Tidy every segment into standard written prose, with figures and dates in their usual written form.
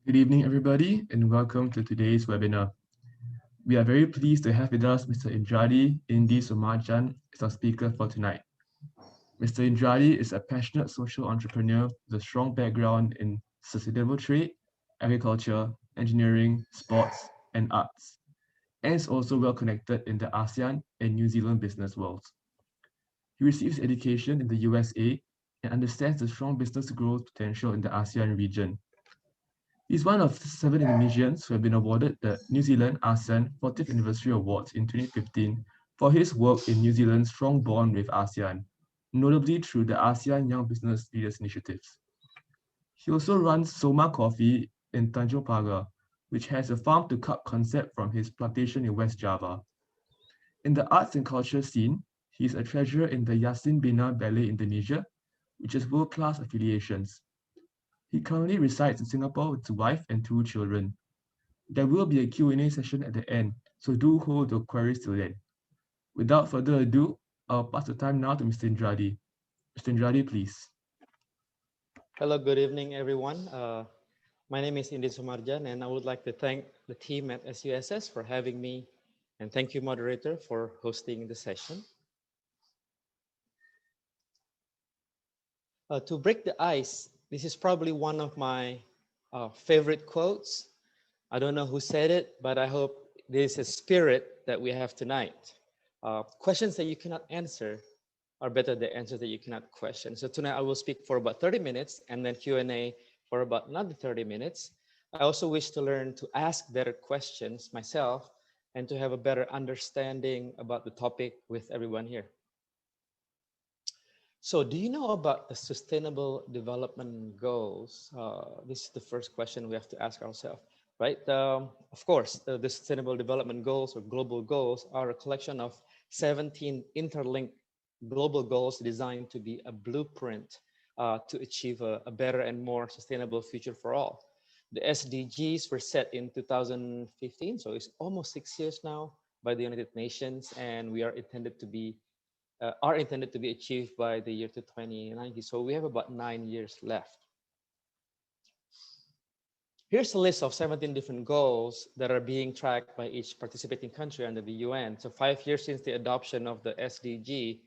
Good evening, everybody, and welcome to today's webinar. We are very pleased to have with us Mr. Indradi Indi Soemardjan as our speaker for tonight. Mr. Indradi is a passionate social entrepreneur with a strong background in sustainable trade, agriculture, engineering, sports, and arts, and is also well connected in the ASEAN and New Zealand business worlds. He receives education in the USA and understands the strong business growth potential in the ASEAN region. He's one of 7 Indonesians who have been awarded the New Zealand ASEAN 40th Anniversary Awards in 2015 for his work in New Zealand's strong bond with ASEAN, notably through the ASEAN Young Business Leaders Initiatives. He also runs Soma Coffee in Tanjung Pagar, which has a farm-to-cup concept from his plantation in West Java. In the arts and culture scene, he is a treasurer in the Yasin Bina Ballet Indonesia, which has world-class affiliations. He currently resides in Singapore with his wife and 2 children. There will be a Q&A session at the end, so do hold your queries till then. Without further ado, I'll pass the time now to Mr. Indradi. Mr. Indradi, please. Hello, good evening, everyone. My name is Indi Soemardjan, and I would like to thank the team at SUSS for having me, and thank you, moderator, for hosting the session. To break the ice, this is probably one of my favorite quotes. I don't know who said it, but I hope this is a spirit that we have tonight. Questions that you cannot answer are better than answers that you cannot question. So tonight I will speak for about 30 minutes and then Q&A for about another 30 minutes. I also wish to learn to ask better questions myself and to have a better understanding about the topic with everyone here. So do you know about the Sustainable Development Goals? This is the first question we have to ask ourselves, right? Of course, the Sustainable Development Goals or global goals are a collection of 17 interlinked global goals designed to be a blueprint to achieve a better and more sustainable future for all. The SDGs were set in 2015, so it's almost 6 years now by the United Nations, and we are intended to be achieved by the year 2090. So we have about 9 years left. Here's a list of 17 different goals that are being tracked by each participating country under the UN. So 5 years since the adoption of the SDG,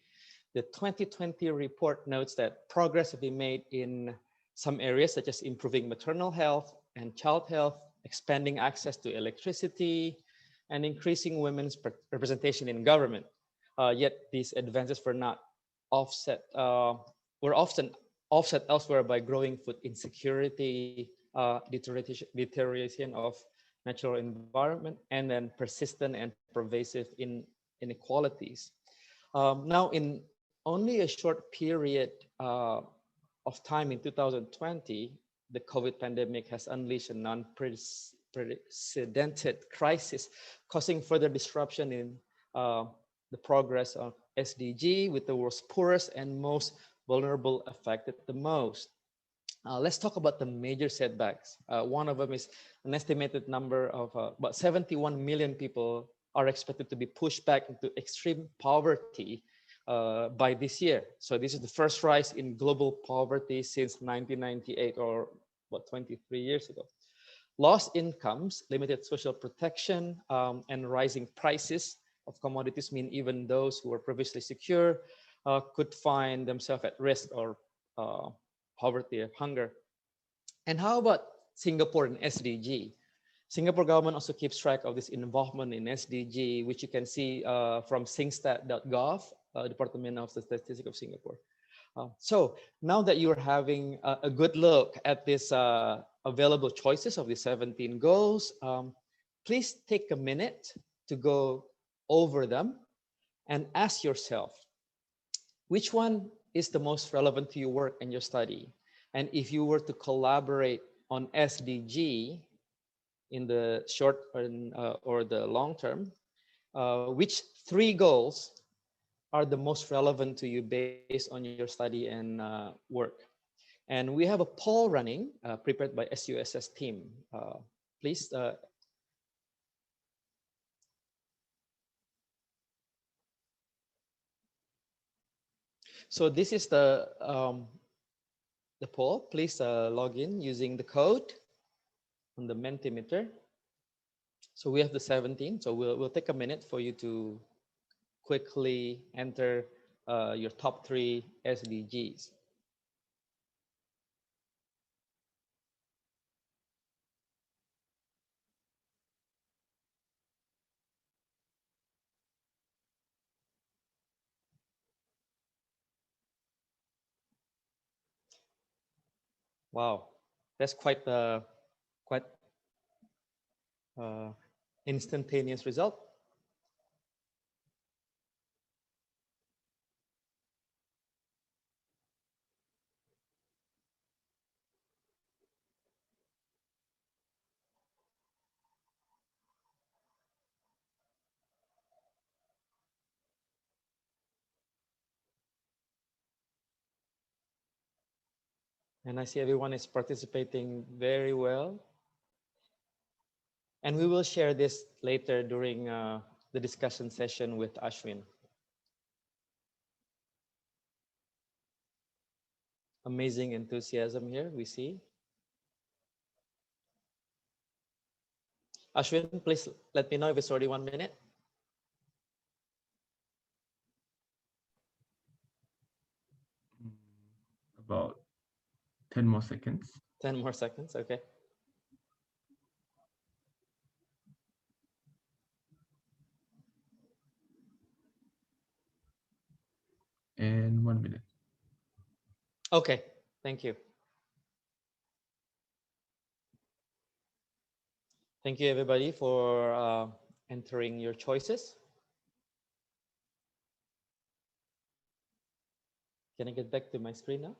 the 2020 report notes that progress has been made in some areas such as improving maternal health and child health, expanding access to electricity, and increasing women's representation in government. Yet these advances were not offset, were often offset elsewhere by growing food insecurity, deterioration of natural environment, and then persistent and pervasive inequalities. Now, in only a short period of time in 2020, the COVID pandemic has unleashed a non-precedented crisis, causing further disruption in the progress of SDG, with the world's poorest and most vulnerable affected the most. Let's talk about the major setbacks. One of them is an estimated number of about 71 million people are expected to be pushed back into extreme poverty by this year. So this is the first rise in global poverty since 1998, or what, 23 years ago. Lost incomes, limited social protection, and rising prices of commodities mean even those who were previously secure could find themselves at risk or poverty or hunger. And how about Singapore and SDG? Singapore government also keeps track of this involvement in SDG, which you can see from singstat.gov, Department of the Statistics of Singapore. So now that you're having a good look at this available choices of the 17 goals, please take a minute to go over them and ask yourself, which one is the most relevant to your work and your study? And if you were to collaborate on SDG in the short or the long term, which 3 goals are the most relevant to you based on your study and work? And we have a poll running prepared by SUSS team. Please. So this is the poll. Please log in using the code on the Mentimeter. So we have the 17. So we'll take a minute for you to quickly enter your top 3 SDGs. Wow, that's quite instantaneous result. And I see everyone is participating very well. And we will share this later during the discussion session with Ashwin. Amazing enthusiasm here, we see. Ashwin, please let me know if it's already 1 minute. About 10 more seconds. 10 more seconds, okay. And 1 minute. Okay, thank you. Thank you everybody for entering your choices. Can I get back to my screen now?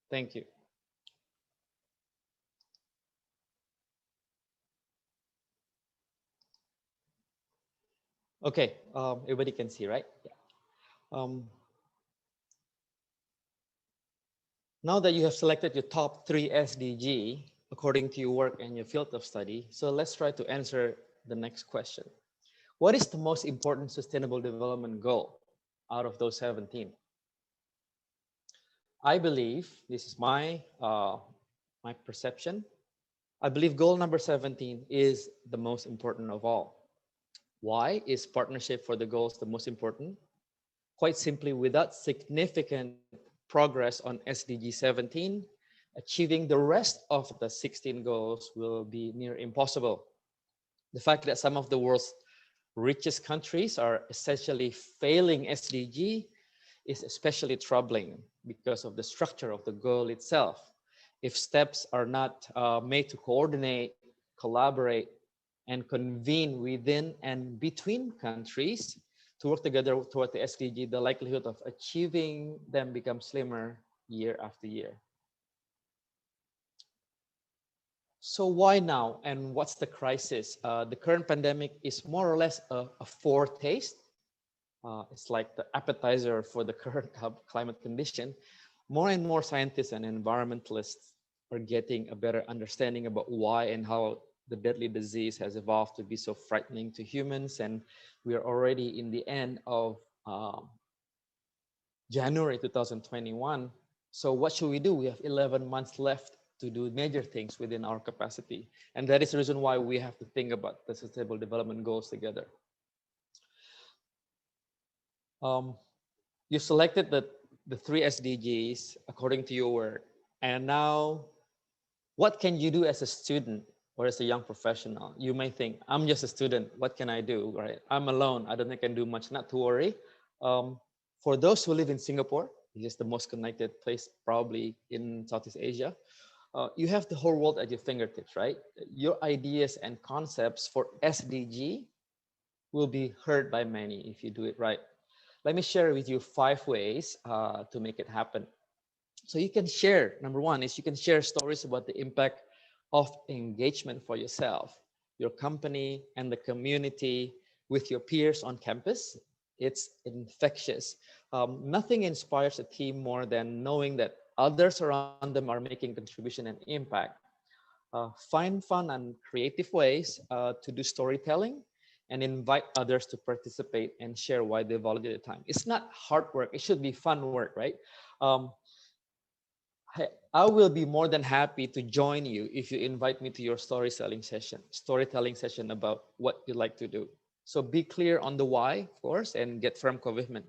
Thank you. Okay, everybody can see, right? Yeah. Now that you have selected your top 3 SDG according to your work and your field of study, so let's try to answer the next question. What is the most important sustainable development goal out of those 17? I believe, this is my perception, I believe goal number 17 is the most important of all. Why is partnership for the goals the most important? Quite simply, without significant progress on SDG 17, achieving the rest of the 16 goals will be near impossible. The fact that some of the world's richest countries are essentially failing SDG is especially troubling because of the structure of the goal itself. If steps are not made to coordinate, collaborate, and convene within and between countries to work together toward the SDG, the likelihood of achieving them becomes slimmer year after year. So why now, and what's the crisis? The current pandemic is more or less a foretaste. It's like the appetizer for the current climate condition. More and more scientists and environmentalists are getting a better understanding about why and how the deadly disease has evolved to be so frightening to humans. And we are already in the end of January 2021. So what should we do? We have 11 months left to do major things within our capacity. And that is the reason why we have to think about the Sustainable Development Goals together. You selected the 3 SDGs according to your work. And now, what can you do as a student or as a young professional? You may think, I'm just a student, what can I do, right? I'm alone, I don't think I can do much, not to worry. For those who live in Singapore, which is the most connected place probably in Southeast Asia, you have the whole world at your fingertips, right? Your ideas and concepts for SDG will be heard by many if you do it right. Let me share with you 5 ways to make it happen. So you can share, number 1 is you can share stories about the impact of engagement for yourself, your company, and the community with your peers on campus. It's infectious. Nothing inspires a team more than knowing that others around them are making contribution and impact. Find fun and creative ways to do storytelling and invite others to participate and share why they volunteer their time. It's not hard work. It should be fun work, right? I will be more than happy to join you if you invite me to your storytelling session about what you like to do. So be clear on the why, of course, and get firm commitment.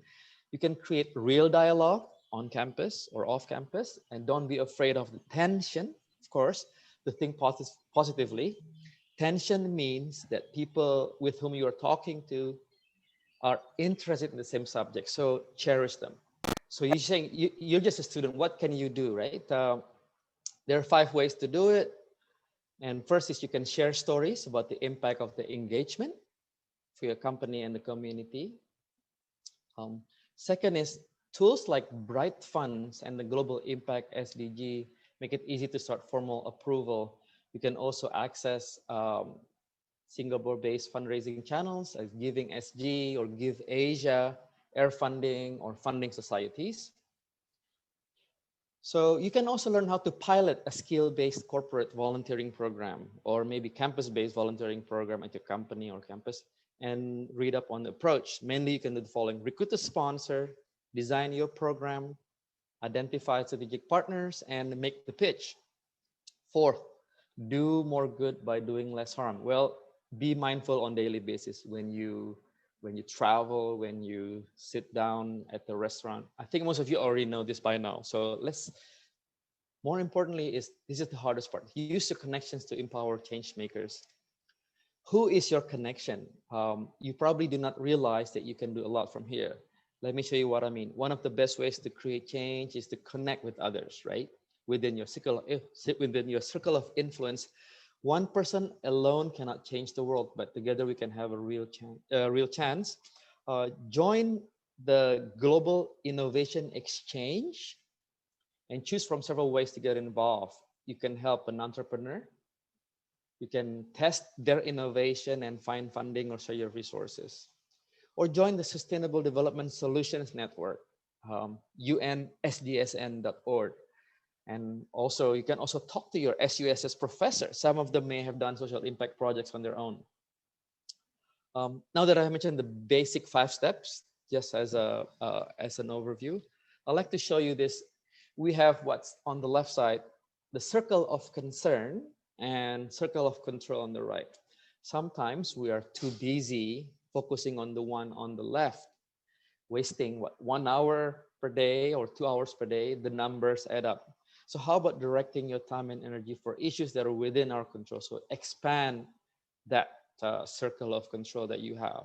You can create real dialogue on campus or off campus, and don't be afraid of the tension, of course, to think positively. Tension means that people with whom you are talking to are interested in the same subject, so cherish them. So you're saying you're just a student, what can you do, right? There are 5 ways to do it. And first is you can share stories about the impact of the engagement for your company and the community. Um, Second is tools like Bright Funds and the Global Impact SDG make it easy to start formal approval. You can also access Singapore-based fundraising channels like Giving SG or Give Asia, Air Funding, or Funding Societies. So you can also learn how to pilot a skill-based corporate volunteering program, or maybe campus-based volunteering program at your company or campus, and read up on the approach. Mainly you can do the following: recruit a sponsor, design your program, identify strategic partners, and make the pitch. Fourth, do more good by doing less harm. Well, be mindful on daily basis when you travel, when you sit down at the restaurant. I think most of you already know this by now. So more importantly, this is the hardest part. Use your connections to empower change makers. Who is your connection? You probably do not realize that you can do a lot from here. Let me show you what I mean. One of the best ways to create change is to connect with others, right? Within your circle of influence. One person alone cannot change the world, but together we can have a real chance. Join the Global Innovation Exchange and choose from several ways to get involved. You can help an entrepreneur. You can test their innovation and find funding or share your resources. Or join the Sustainable Development Solutions Network, unsdsn.org. And also, you can also talk to your SUSS professors. Some of them may have done social impact projects on their own. Now that I mentioned the basic 5 steps, just as an overview, I'd like to show you this. We have what's on the left side, the circle of concern and circle of control on the right. Sometimes we are too busy focusing on the one on the left, wasting 1 hour per day or 2 hours per day. The numbers add up. So how about directing your time and energy for issues that are within our control? So expand that circle of control that you have.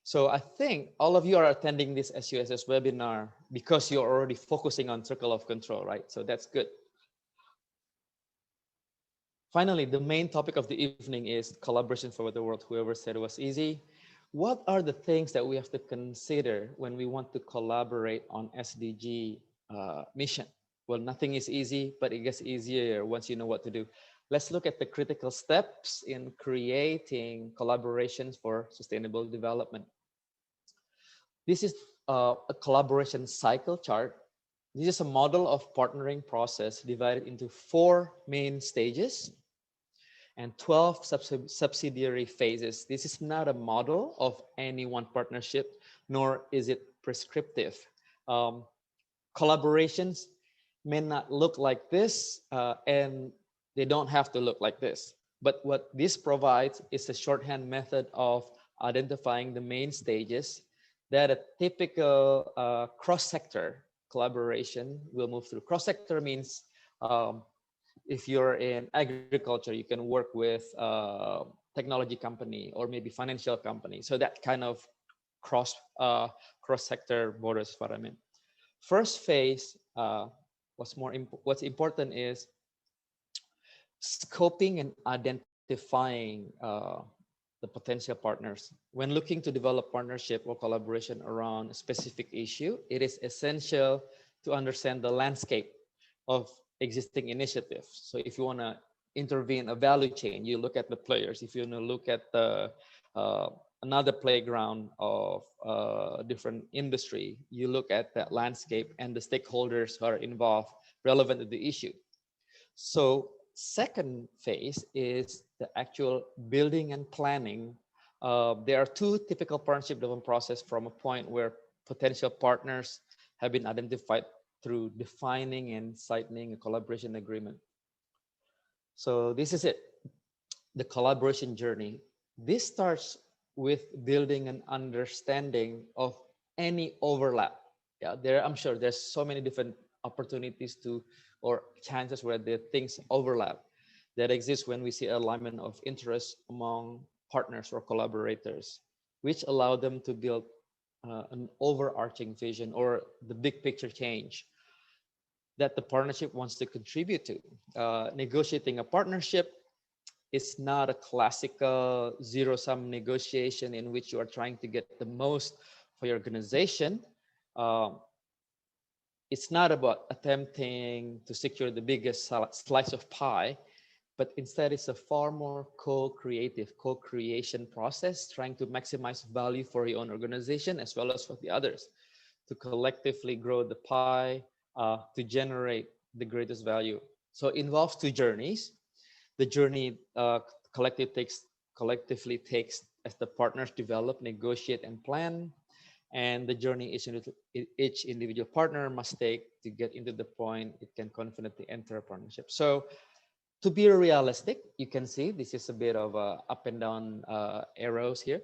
So I think all of you are attending this SUSS webinar because you're already focusing on circle of control, right? So that's good. Finally, the main topic of the evening is collaboration for the world. Whoever said it was easy. What are the things that we have to consider when we want to collaborate on SDG mission? Well, nothing is easy, but it gets easier once you know what to do. Let's look at the critical steps in creating collaborations for sustainable development. This is a collaboration cycle chart. This is a model of partnering process divided into 4 main stages and 12 subsidiary phases. This is not a model of any one partnership, nor is it prescriptive. Collaborations may not look like this, and they don't have to look like this. But what this provides is a shorthand method of identifying the main stages that a typical cross-sector collaboration will move through. Cross-sector means if you're in agriculture, you can work with technology company or maybe financial company. So that kind of cross-sector borders is what I mean. First phase, what's important is scoping and identifying the potential partners. When looking to develop partnership or collaboration around a specific issue, it is essential to understand the landscape of existing initiatives. So if you want to intervene a value chain, you look at the players. If you want to look at the another playground of different industry, you look at that landscape and the stakeholders who are involved relevant to the issue. So second phase is the actual building and planning. There are 2 typical partnership development process from a point where potential partners have been identified through defining and signing a collaboration agreement. So this is it, the collaboration journey. This starts with building an understanding of any overlap. Yeah, I'm sure there's so many different opportunities to or chances where the things overlap that exist when we see alignment of interest among partners or collaborators, which allow them to build an overarching vision or the big picture change that the partnership wants to contribute to. Negotiating a partnership is not a classical zero-sum negotiation in which you are trying to get the most for your organization. It's not about attempting to secure the biggest slice of pie, but instead it's a far more co-creative, co-creation process, trying to maximize value for your own organization as well as for the others, to collectively grow the pie, to generate the greatest value. So it involves two journeys. The journey collectively takes as the partners develop, negotiate, and plan, and the journey each individual partner must take to get into the point it can confidently enter a partnership. So to be realistic, you can see this is a bit of up and down arrows here.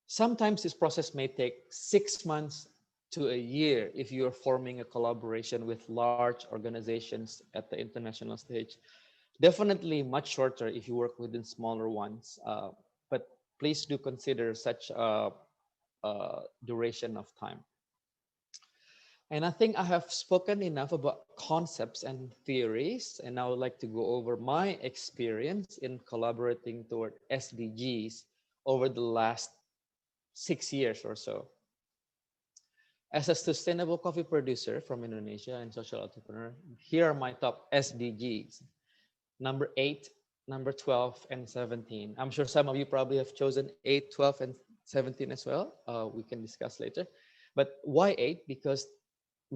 Sometimes this process may take 6 months to a year if you're forming a collaboration with large organizations at the international stage. Definitely much shorter if you work within smaller ones, but please do consider such a duration of time. And I think I have spoken enough about concepts and theories, and I would like to go over my experience in collaborating toward SDGs over the last 6 years or so. As a sustainable coffee producer from Indonesia and social entrepreneur, here are my top SDGs. Number 8, number 12, and 17. I'm sure some of you probably have chosen 8, 12, and 17 as well. We can discuss later. But why 8? Because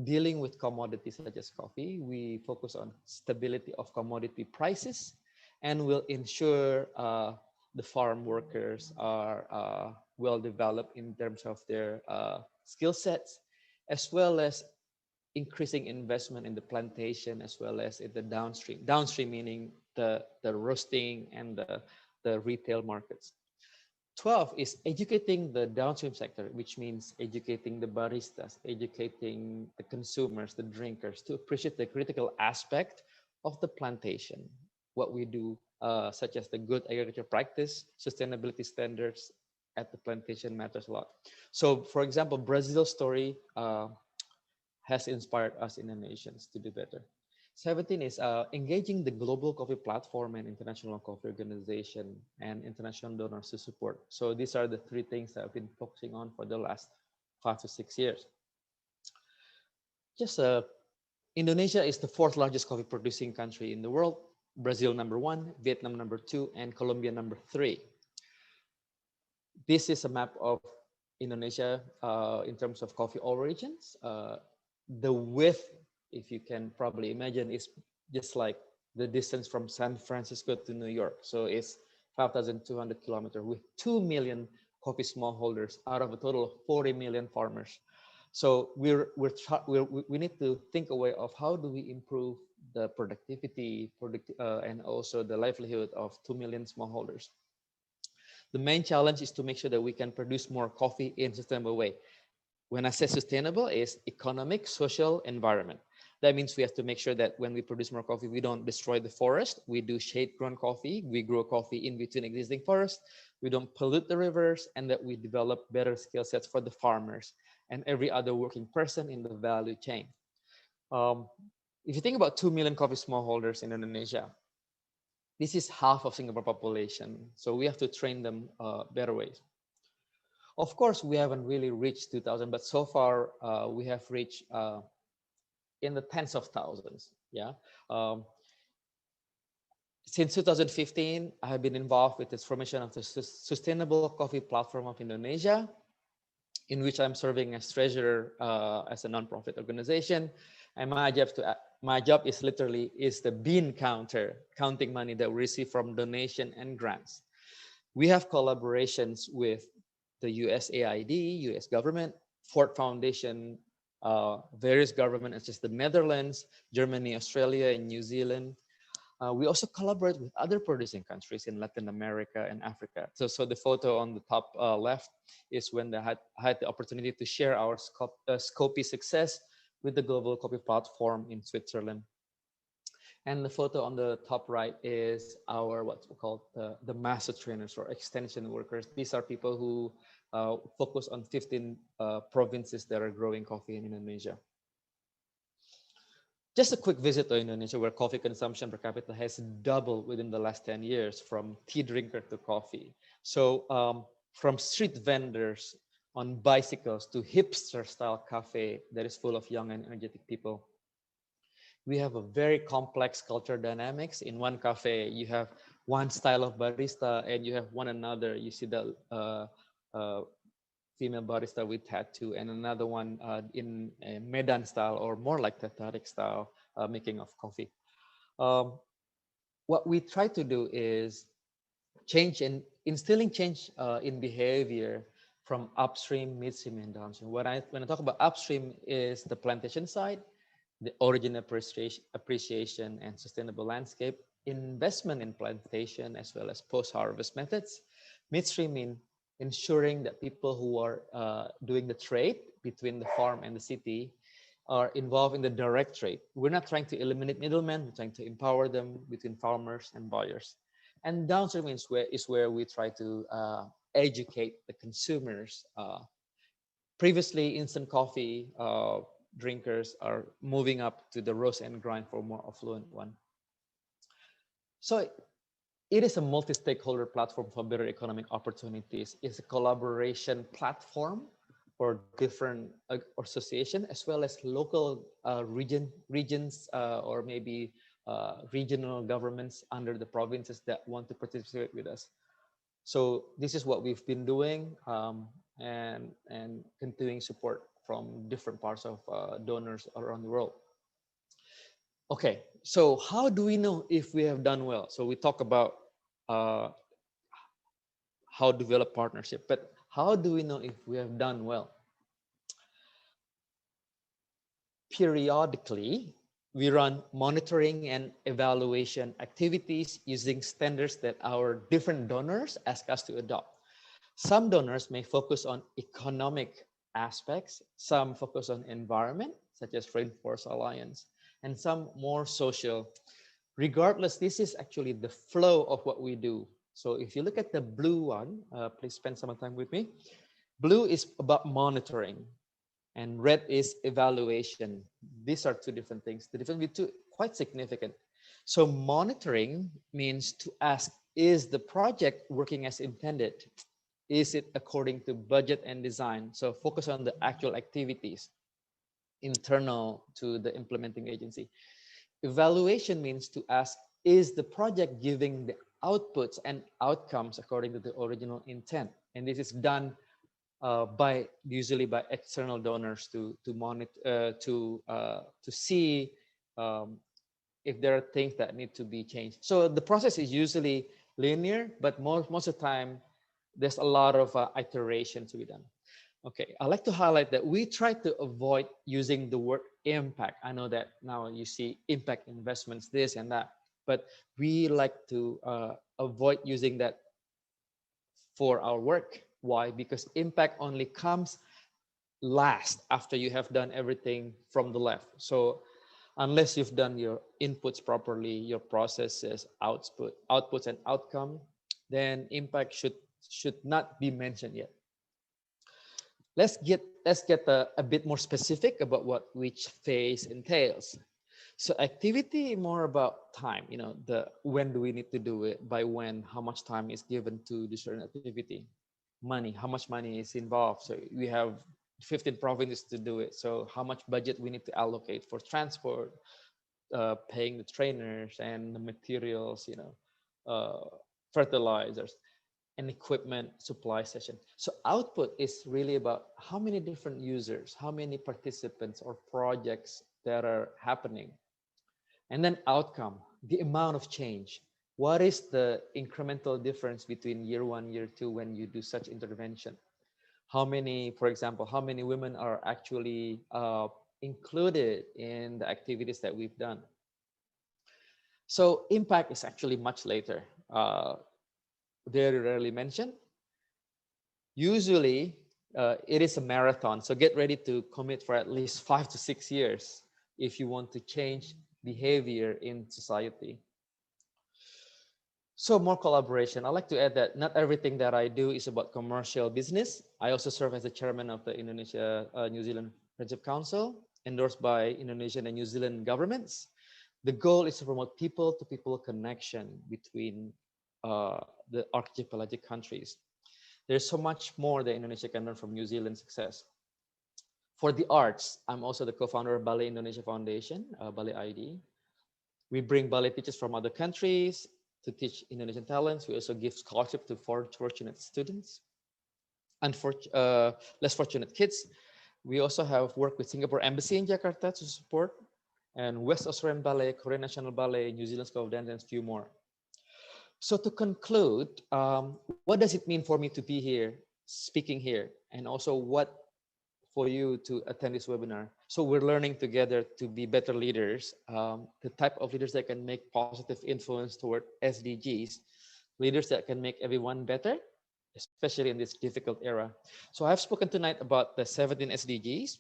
dealing with commodities such as coffee, we focus on stability of commodity prices and will ensure the farm workers are well developed in terms of their skill sets, as well as increasing investment in the plantation as well as in the downstream. Downstream meaning the roasting and the retail markets. 12 is educating the downstream sector, which means educating the baristas, educating the consumers, the drinkers, to appreciate the critical aspect of the plantation, what we do, such as the good agriculture practice, sustainability standards at the plantation matters a lot. So, for example, Brazil's story has inspired us Indonesians to do better. 17 is engaging the global coffee platform and international coffee organization and international donors to support. So these are the 3 things that I've been focusing on for the last 5 to 6 years. Just Indonesia is the 4th largest coffee producing country in the world. Brazil number 1, Vietnam number 2, and Colombia number 3. This is a map of Indonesia in terms of coffee origins. The width, if you can probably imagine, is just like the distance from San Francisco to New York. So it's 5,200 kilometers with 2 million coffee smallholders out of a total of 40 million farmers. So we need to think a way of how do we improve the productivity and also the livelihood of 2 million smallholders. The main challenge is to make sure that we can produce more coffee in a sustainable way. When I say sustainable, is economic, social, environment. That means we have to make sure that when we produce more coffee, we don't destroy the forest. We do shade-grown coffee. We grow coffee in between existing forests. We don't pollute the rivers, and that we develop better skill sets for the farmers and every other working person in the value chain. If you think about 2 million coffee smallholders in Indonesia, this is half of Singapore population. So we have to train them better ways. Of course, we haven't really reached 2,000, but so far we have reached in the tens of thousands. Yeah. Since 2015, I have been involved with the formation of the Sustainable Coffee Platform of Indonesia, in which I'm serving as treasurer as a nonprofit organization. And my job is literally the bean counter, counting money that we receive from donation and grants. We have collaborations with the USAID, US government, Ford Foundation, various governments such as the Netherlands, Germany, Australia, and New Zealand. We also collaborate with other producing countries in Latin America and Africa. So the photo on the top left is when I had the opportunity to share our Scopy success with the Global Coffee Platform in Switzerland. And the photo on the top right is our what's called the master trainers or extension workers. These are people who focus on 15 provinces that are growing coffee in Indonesia. Just a quick visit to Indonesia, where coffee consumption per capita has doubled within the last 10 years, from tea drinker to coffee. So from street vendors on bicycles to hipster style cafe that is full of young and energetic people. We have a very complex culture dynamics. In one cafe, you have one style of barista and you have one another. You see the female barista with tattoo and another one in a Medan style or more like Tatarik style making of coffee. What we try to do is change and instilling change in behavior from upstream, midstream, and downstream. When I talk about upstream is the plantation side, the origin appreciation and sustainable landscape, investment in plantation as well as post-harvest methods. Midstream in ensuring that people who are doing the trade between the farm and the city are involved in the direct trade. We're not trying to eliminate middlemen, we're trying to empower them between farmers and buyers. And downstream is where we try to educate the consumers. Previously, instant coffee drinkers are moving up to the roast and grind for more affluent one. So it is a multi-stakeholder platform for better economic opportunities. It's a collaboration platform for different associations as well as local regions or maybe regional governments under the provinces that want to participate with us. So this is what we've been doing and continuing support from different parts of donors around the world. Okay, so how do we know if we have done well? So we talk about how to develop partnership, but how do we know if we have done well? Periodically, we run monitoring and evaluation activities using standards that our different donors ask us to adopt. Some donors may focus on economic aspects, some focus on environment, such as Rainforest Alliance, and some more social. Regardless, this is actually the flow of what we do. So if you look at the blue one, please spend some time with me. Blue is about monitoring and red is evaluation. These are two different things. The difference between two quite significant. So monitoring means to ask, is the project working as intended? Is it according to budget and design? So focus on the actual activities internal to the implementing agency. Evaluation means to ask, is the project giving the outputs and outcomes according to the original intent? And this is done usually by external donors to monitor to see if there are things that need to be changed. So the process is usually linear, but most of the time there's a lot of iteration to be done. Okay, I like to highlight that we try to avoid using the word impact. I know that now you see impact investments, this and that, but we like to avoid using that for our work. Why? Because impact only comes last after you have done everything from the left. So unless you've done your inputs properly, your processes, outputs and outcome, then impact should not be mentioned yet. Let's get a bit more specific about what each phase entails. So activity more about time, when do we need to do it, by when, how much time is given to this certain activity. Money, how much money is involved. So we have 15 provinces to do it. So how much budget we need to allocate for transport, paying the trainers and the materials, fertilizers and equipment supply session. So output is really about how many different users, how many participants or projects that are happening. And then outcome, the amount of change. What is the incremental difference between year 1, year 2 when you do such intervention? How many, for example, how many women are actually included in the activities that we've done? So impact is actually much later. Very rarely mentioned. Usually, it is a marathon. So get ready to commit for at least 5 to 6 years if you want to change behavior in society. So more collaboration. I like to add that not everything that I do is about commercial business. I also serve as the chairman of the Indonesia New Zealand Friendship Council, endorsed by Indonesian and New Zealand governments. The goal is to promote people-to-people connection between the archipelagic countries. There's so much more that Indonesia can learn from New Zealand's success. For the arts, I'm also the co-founder of Ballet Indonesia Foundation, Ballet ID. We bring ballet teachers from other countries to teach Indonesian talents. We also give scholarship to fortunate students and less fortunate kids. We also have worked with Singapore Embassy in Jakarta to support, and West Australian Ballet, Korean National Ballet, New Zealand School of Dance, and a few more. So to conclude, what does it mean for me to be here, speaking here, and also what for you to attend this webinar? So we're learning together to be better leaders, the type of leaders that can make positive influence toward SDGs, leaders that can make everyone better, especially in this difficult era. So I've spoken tonight about the 17 SDGs.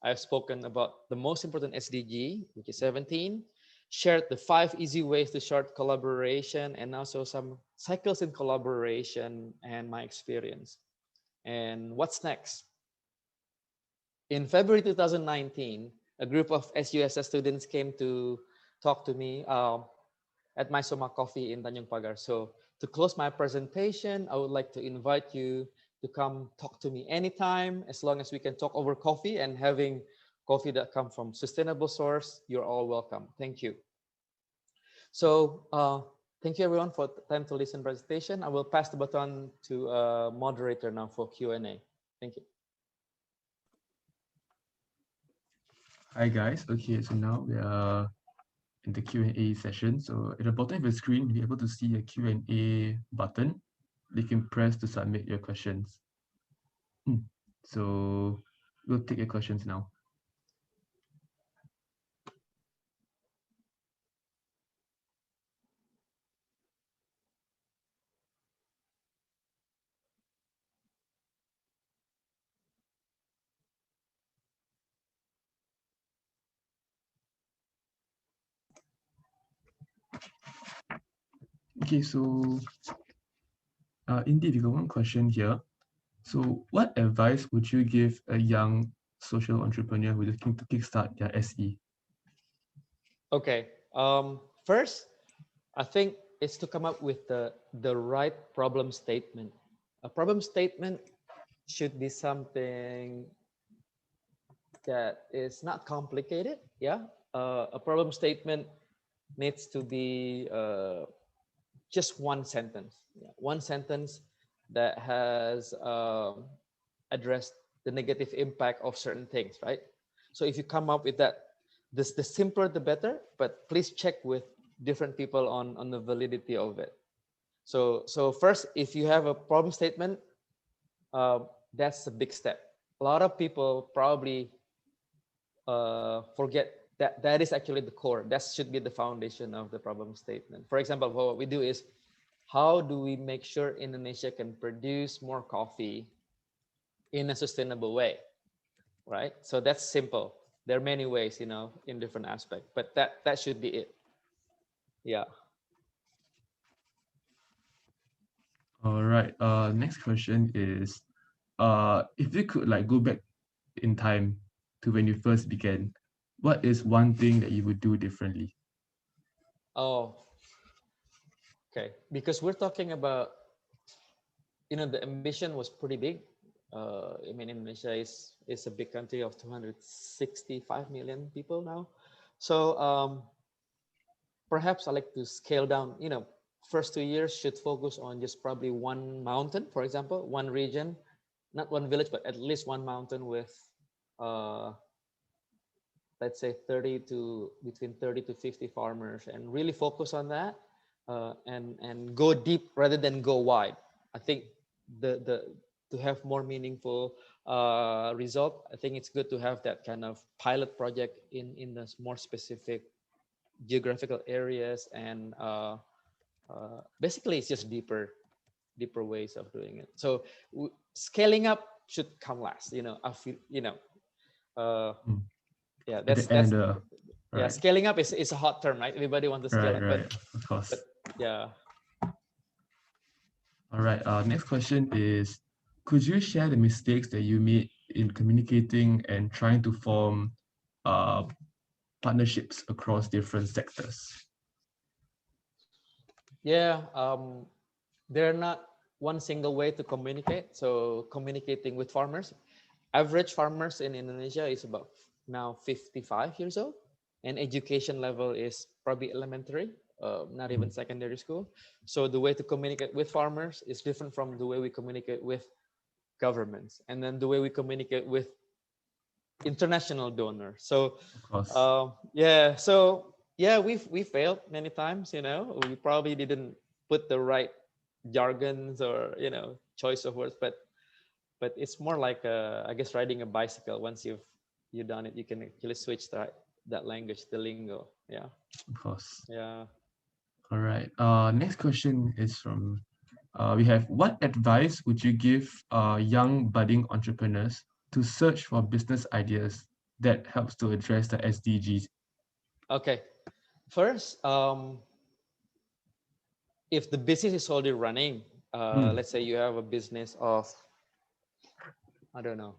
I've spoken about the most important SDG, which is 17, shared the 5 easy ways to start collaboration, and also some cycles in collaboration and my experience. And what's next? In February 2019, a group of SUSS students came to talk to me at my Soma Coffee in Tanjung Pagar. So to close my presentation, I would like to invite you to come talk to me anytime, as long as we can talk over coffee, and having coffee that come from sustainable source, you're all welcome. Thank you. So thank you everyone for the time to listen presentation. I will pass the baton to a moderator now for Q&A. Thank you. Hi guys, okay, so now we are in the Q&A session. So at the bottom of the screen, you'll be able to see a Q&A button. You can press to submit your questions. So we'll take your questions now. Okay, so Indi, we got one question here. So what advice would you give a young social entrepreneur who is looking to kickstart their SE? Okay, first, I think it's to come up with the right problem statement. A problem statement should be something that is not complicated. Yeah, a problem statement needs to be just one sentence. Yeah. One sentence that has addressed the negative impact of certain things, right? So if you come up with that, the simpler the better, but please check with different people on the validity of it. So first, if you have a problem statement, that's a big step. A lot of people probably forget that that is actually the core. That should be the foundation of the problem statement. For example, what we do is, how do we make sure Indonesia can produce more coffee in a sustainable way, right? So that's simple. There are many ways, in different aspects, but that should be it. Yeah. All right. Next question is, if you could go back in time to when you first began, what is one thing that you would do differently? Oh, okay. Because we're talking about, the ambition was pretty big. I mean, Indonesia is a big country of 265 million people now. So perhaps I like to scale down, first 2 years should focus on just probably one mountain, for example, one region, not one village, but at least one mountain with, let's say between 30 to 50 farmers, and really focus on that, and go deep rather than go wide. I think the to have more meaningful result, I think it's good to have that kind of pilot project in the more specific geographical areas, and basically it's just deeper ways of doing it. So scaling up should come last. I feel, Mm. yeah, At the end, yeah, right, scaling up is a hot term, right? Everybody wants to scale up, right, of course. but yeah. All right. Next question is, could you share the mistakes that you made in communicating and trying to form uh, partnerships across different sectors? Yeah, they're not one single way to communicate. So communicating with farmers, average farmers in Indonesia is about now 55 years old, and education level is probably elementary, not even secondary school. So the way to communicate with farmers is different from the way we communicate with governments, and then the way we communicate with international donors. So Of course. yeah, we failed many times. We probably didn't put the right jargons or choice of words, but it's more like I guess riding a bicycle. Once you've done it, you can actually switch that language, the lingo. Yeah. Of course. Yeah. All right. Next question is from we have, what advice would you give young budding entrepreneurs to search for business ideas that helps to address the SDGs? Okay. First, if the business is already running, let's say you have a business of, I don't know.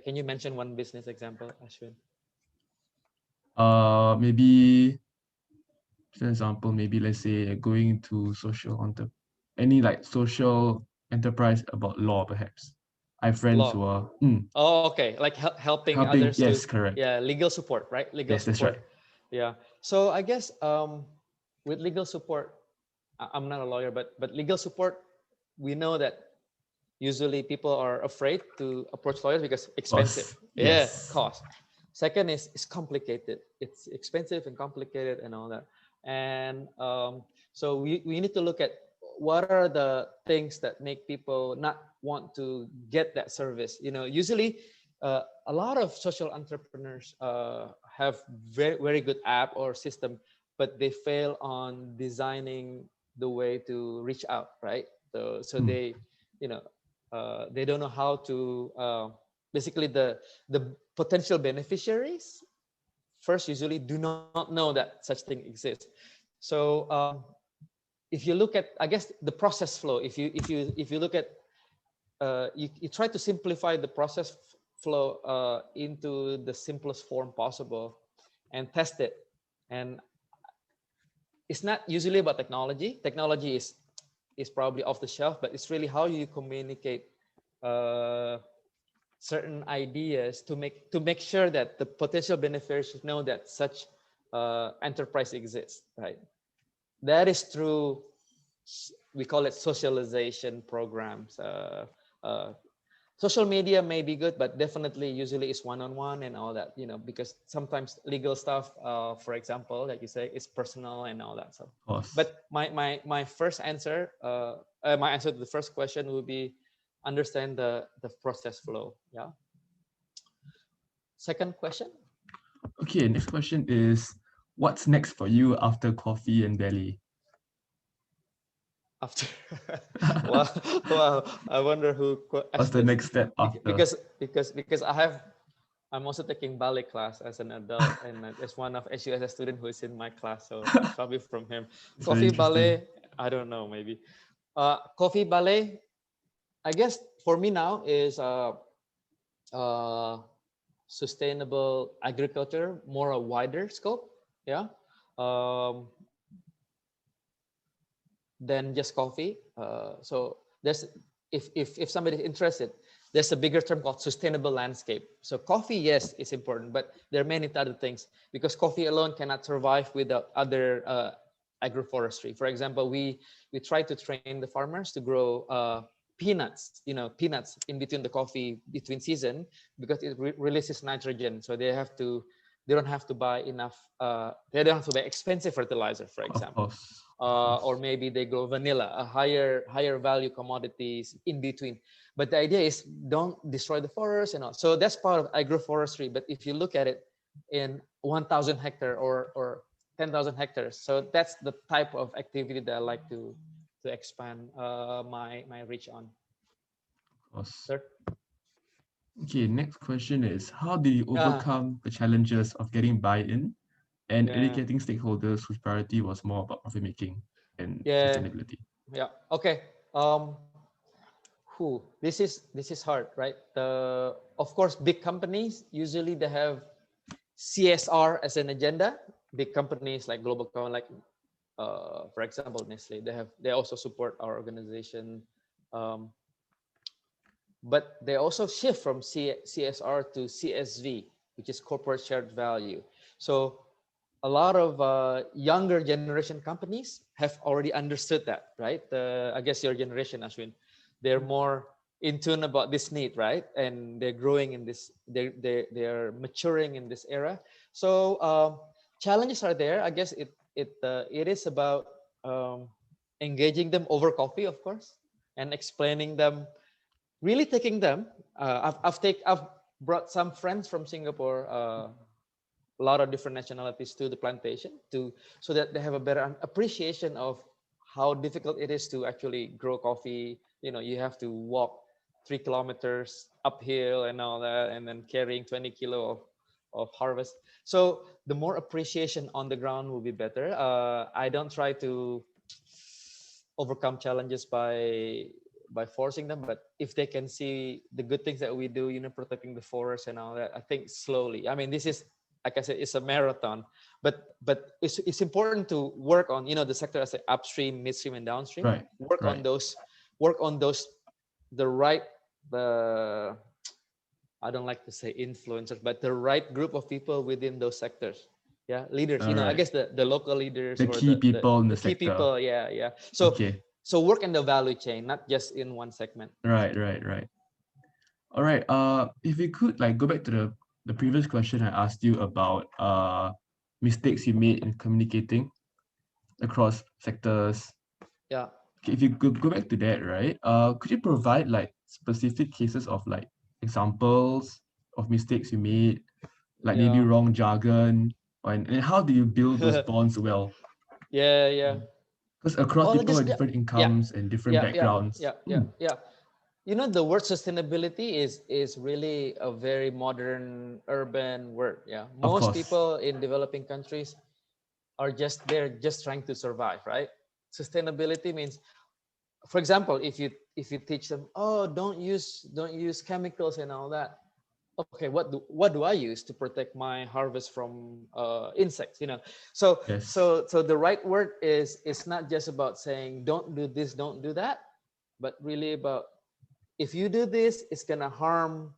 Can you mention one business example, Ashwin? Maybe, for example, maybe let's say going to any like social enterprise about law, perhaps. I have friends who Law. are Oh, okay. Like helping helping. others to, Yes, correct. yeah, legal support, right? Legal Yes, that's right. support. Yeah. So I guess with legal support, I'm not a lawyer, but legal support, we know that usually people are afraid to approach lawyers because expensive. Course. Yeah, Yes. cost. Second is it's complicated. It's expensive and complicated and all that. And so we need to look at what are the things that make people not want to get that service. Usually a lot of social entrepreneurs have very good app or system, but they fail on designing the way to reach out, right? So Mm. they don't know how to basically the potential beneficiaries first usually do not know that such thing exists. So if you look at, I guess, the process flow, if you look at you try to simplify the process flow into the simplest form possible and test it. And it's not usually about technology. Technology is probably off the shelf, but it's really how you communicate certain ideas to make sure that the potential beneficiaries know that such enterprise exists, right? That is through, we call it socialization programs. Social media may be good, but definitely usually it's one-on-one and all that, because sometimes legal stuff, for example, like you say, is personal and all that. So, but my first answer, my answer to the first question would be understand the process flow. Yeah. Second question. Okay, next question is, what's next for you after coffee and belly? After well, I wonder who What's the next step after? Because I'm also taking ballet class as an adult, and there's one of SUSS student who is in my class, so it's probably from him. It's Coffee ballet, I don't know, maybe. Coffee ballet, I guess for me now is sustainable agriculture, more a wider scope, yeah, than just coffee. So there's, if somebody is interested, there's a bigger term called sustainable landscape. So coffee, yes, is important, but there are many other things, because coffee alone cannot survive without other agroforestry. For example, we try to train the farmers to grow peanuts, peanuts in between the coffee between season, because it releases nitrogen. So they don't have to buy enough, they don't have to buy expensive fertilizer, for example. Or maybe they grow vanilla, a higher value commodities in between. but the idea is don't destroy the forest and all. So that's part of agroforestry. But if you look at it in 1,000 hectare or 10,000 hectares, so that's the type of activity that I like to expand my reach on. Of course. Sir? Okay, next question is, how did you overcome the challenges of getting buy-in and educating stakeholders whose priority was more about profit making and sustainability? Yeah. Okay. This is hard, right? Of course, big companies usually they have CSR as an agenda. Big companies like global companies, like for example Nestle, they also support our organization, but they also shift from CSR to CSV, which is corporate shared value. So a lot of younger generation companies have already understood that, right? I guess your generation, Ashwin, they're more in tune about this need, right? And they're growing in this, they're maturing in this era. So challenges are there. I guess it is about engaging them over coffee, of course, and explaining them, really taking them. I've brought some friends from Singapore, a lot of different nationalities to the plantation so that they have a better appreciation of how difficult it is to actually grow coffee. You have to walk 3 kilometers uphill and all that, and then carrying 20 kilo of harvest. So the more appreciation on the ground will be better. I don't try to overcome challenges by forcing them, but if they can see the good things that we do, protecting the forest and all that, I think slowly. I mean, this is, like I said, it's a marathon, but it's important to work on, the sector as upstream, midstream, and downstream. Right. Work on those, I don't like to say influencers, but the right group of people within those sectors. Yeah, leaders. I guess the local leaders, the or key people in the key sector. people. Yeah. So work in the value chain, not just in one segment. Right. All right. If we could go back to the previous question I asked you about mistakes you made in communicating across sectors. Yeah. Okay, if you could go back to that, right? Could you provide specific cases of examples of mistakes you made, maybe wrong jargon, and how do you build those bonds well? Yeah. Because across people with different incomes and different backgrounds. Yeah. The word sustainability is really a very modern urban word. Yeah. Most people in developing countries are just trying to survive, right? Sustainability means, for example, if you teach them, don't use chemicals and all that. Okay, what do I use to protect my harvest from insects? So the right word is not just about saying don't do this, don't do that, but really about, if you do this, it's gonna harm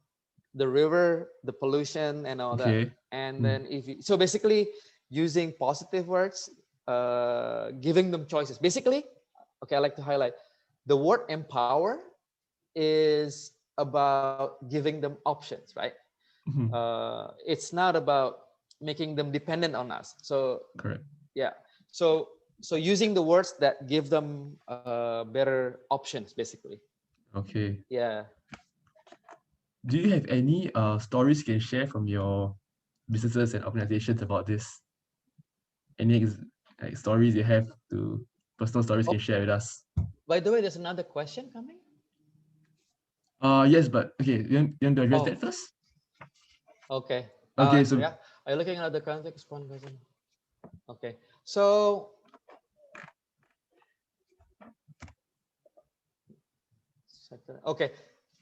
the river, the pollution, and all that. And then so basically using positive words, giving them choices. Basically, okay, I like to highlight the word empower is about giving them options, right? It's not about making them dependent on us. So correct. Yeah. So using the words that give them better options, basically. Okay. Yeah. Do you have any stories you can share from your businesses and organizations about this? Any stories you have personal stories you can share with us? By the way, there's another question coming. Yes, but okay, you want to address that first? Okay. Okay, so yeah. Are you looking at the context? One question. Okay. So okay,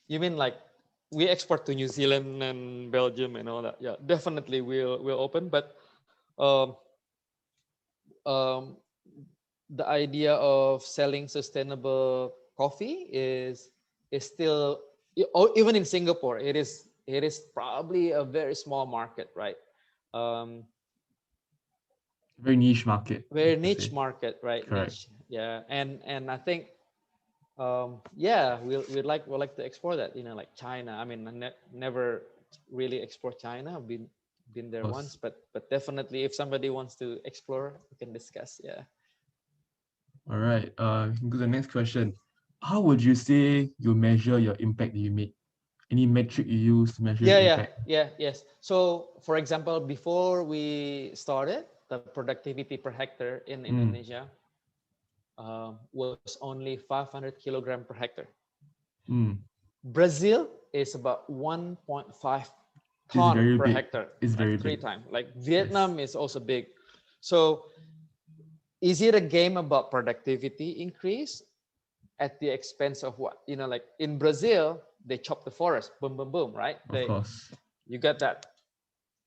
you mean like we export to New Zealand and Belgium and all that? Yeah, definitely we'll open, but um, the idea of selling sustainable coffee is still, even in Singapore, it is probably a very small market, right? Very niche market. Very niche market, right? Correct. Niche. Yeah, and I think we'd like to explore that. Like China. I mean, I never really explored China. I've been there once, but definitely if somebody wants to explore, we can discuss. Yeah. All right. We can go to the next question. how would you say you measure your impact that you make? Any metric you use to measure your impact? Yes. So, for example, before we started, the productivity per hectare in Indonesia was only 500 kilogram per hectare. Mm. Brazil is about 1.5 It's ton very per big. hectare, It's like very three big. times. Like Yes. Vietnam is also big. So, is it a game about productivity increase at the expense of what? Like in Brazil, they chop the forest, boom, boom, boom, right? Of course. You got that.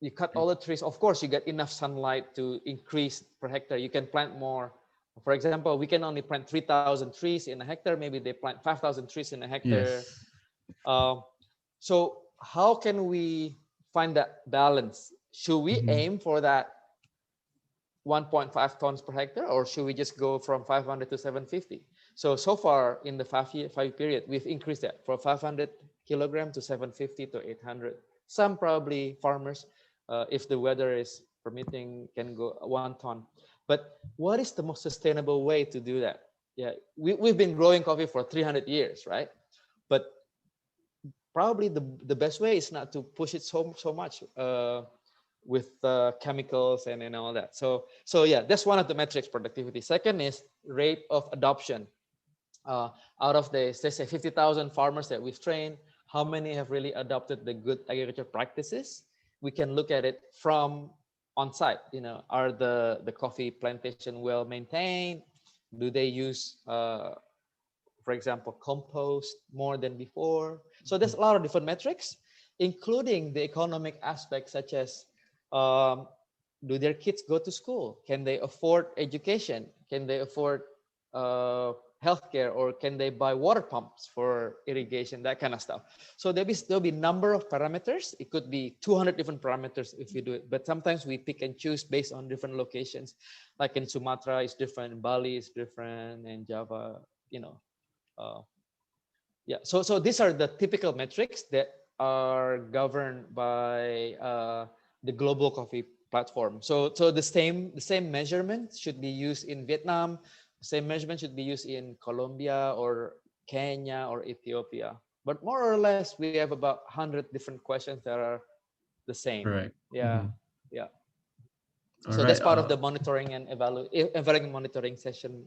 You cut all the trees. Of course, you get enough sunlight to increase per hectare. You can plant more. For example, we can only plant 3,000 trees in a hectare. Maybe they plant 5,000 trees in a hectare. Yes. So how can we find that balance? Should we Mhm. aim for that 1.5 tons per hectare, or should we just go from 500 to 750? So far in the five-year period, we've increased that from 500 kilogram to 750 to 800. Some probably farmers, if the weather is permitting, can go 1 ton. But what is the most sustainable way to do that? Yeah, we've been growing coffee for 300 years, right? But probably the best way is not to push it so much with chemicals and all that. So yeah, that's one of the metrics, productivity. Second is rate of adoption. Out of the, let's say, 50,000 farmers that we've trained, how many have really adopted the good agriculture practices? We can look at it from on site. Are the coffee plantation well maintained? Do they use for example, compost more than before? So there's a lot of different metrics, including the economic aspects, such as um, do their kids go to school? Can they afford education? Can they afford healthcare, or can they buy water pumps for irrigation? That kind of stuff. So there'll be number of parameters. It could be 200 different parameters if you do it, but sometimes we pick and choose based on different locations. Like in Sumatra is different, Bali is different, and Java, uh, yeah. So these are the typical metrics that are governed by the global coffee platform. So the same measurement should be used in Vietnam. The same measurement should be used in Colombia or Kenya or Ethiopia. But more or less, we have about 100 different questions that are the same. Correct. Yeah. Mhm. Yeah. All So that's right. part of the monitoring and evaluating monitoring session